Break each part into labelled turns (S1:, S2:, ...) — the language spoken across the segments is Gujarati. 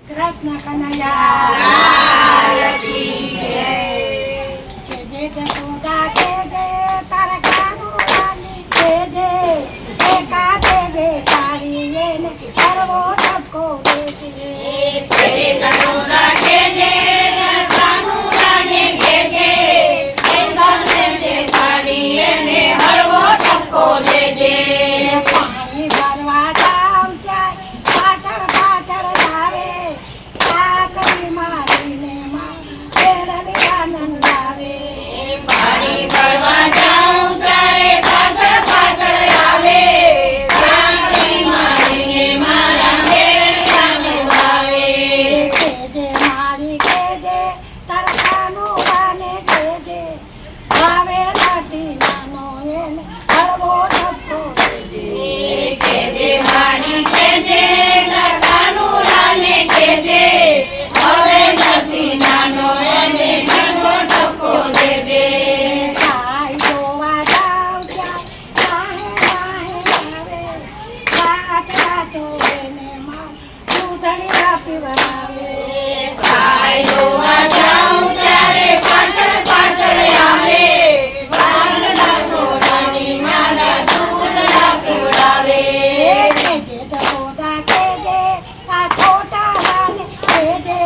S1: કૃષ્ણ કનૈયા લાલ કી જય. કે જે જસોદા કે જે તારા કાનુડાની કે જે એકા દેવે તારી એને કરવો ઠપકો દેજે.
S2: કે જસોદા કે જે તારા કાનુડાને કે જે એકા દેવે તારી એને હળવો ઠપકો દેજે.
S1: પાણી ભરવા જાવ ત્યાં પાછળ પાછળ આવે કાકરી મારીને માં પેડલી આનંદ આવે.
S2: પાણી ભરવા જાઉં ત્યારે પાછળ પાછળ આવે કાંકરી મારીને મારા મેળાને વાવે.
S1: કેજે મારી કેજે તારા કાનુડાને કેજે આવે નથી નાનો એને હળવો ઠપકો દેજે.
S2: કેજે મારી કેજે તારા કાનુડાને કેજે હવે નથી નાનો એને હળવો ઠપકો દેજે.
S1: ગાય જોવા જાવ ત્યાં વાહે વાહે આવે રાતડા ચોરીને માં દૂધળિયા પીવડાવે.
S2: ગાય જોવા જાઉં ત્યારે પાછળ પાછળ આવે વાંદડા છોડાની મારા દૂધડા પીવડાવે.
S1: કેજે જસોદા કેજે આ ખોટા રાને કેજે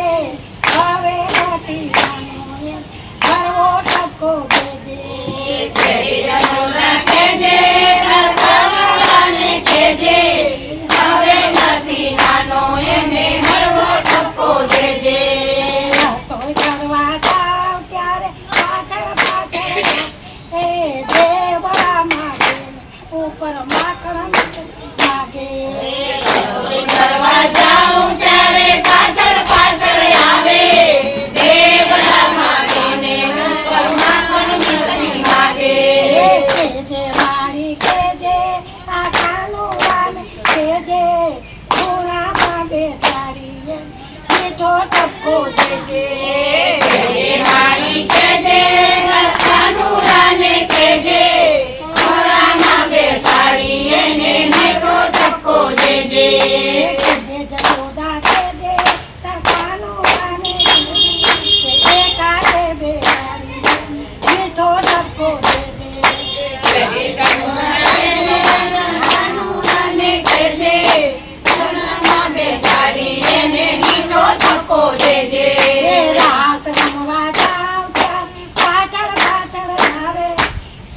S1: હવે નથી નાનો એમ હળવો ઠપકો દેજે.
S2: જસોદા કેજે તારા કાનુડાને કેજે હવે નથી નાનો એને હળવો ઠપકો દેજે.
S1: રસોઈ કરવા જાવ ત્યારે પાછળ પાછળ એ દેવડા માગે ઉપર માખણ માગે.
S2: રસોઈ કરવા જાઉં ત્યારે પાછળ પાછળ આવે દેવડા માગીને ઉપર માખણ મિશ્રી માગે.
S1: કેજે મારી કેજે આ કાનુડાને કેજે ખૂણામાં બેસાડી એમ મીઠો ટપકો દેજે.
S2: કેજે મારી કેજે તારા કાનુડાને કેજે ખોળામાં બેસાડી એને મીઠો ઠપકો દેજે.
S1: કેજે જસોદા કેજે તારા કાનુડાને કેજે એકા દેવે તારી એમ મીઠો ટપકો દેજે.
S2: કેજે કાનુડાને કેજે ખોળામાં બેસાડી એને મીઠો ઠપકો દેજે.
S1: રાત રમવા જાવ ત્યાં પાછળ પાછળ આવે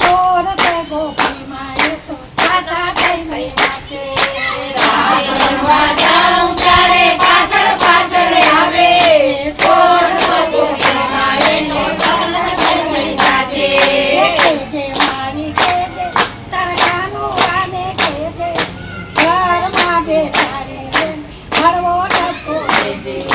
S1: ચોર તે ગોપીમાં એ તો સાતા થઈને નાચે.
S2: રાત રમવા જાઉં ત્યારે પાછળ પાછળ આવે કોણ ગોપીમાં એનો ઢોલ થઈને નાચે.
S1: કેજે મારી કેજે તારા કાનુડાને કેજે ઘરમાં બેસાડી હળવો ઠપકો દેજે.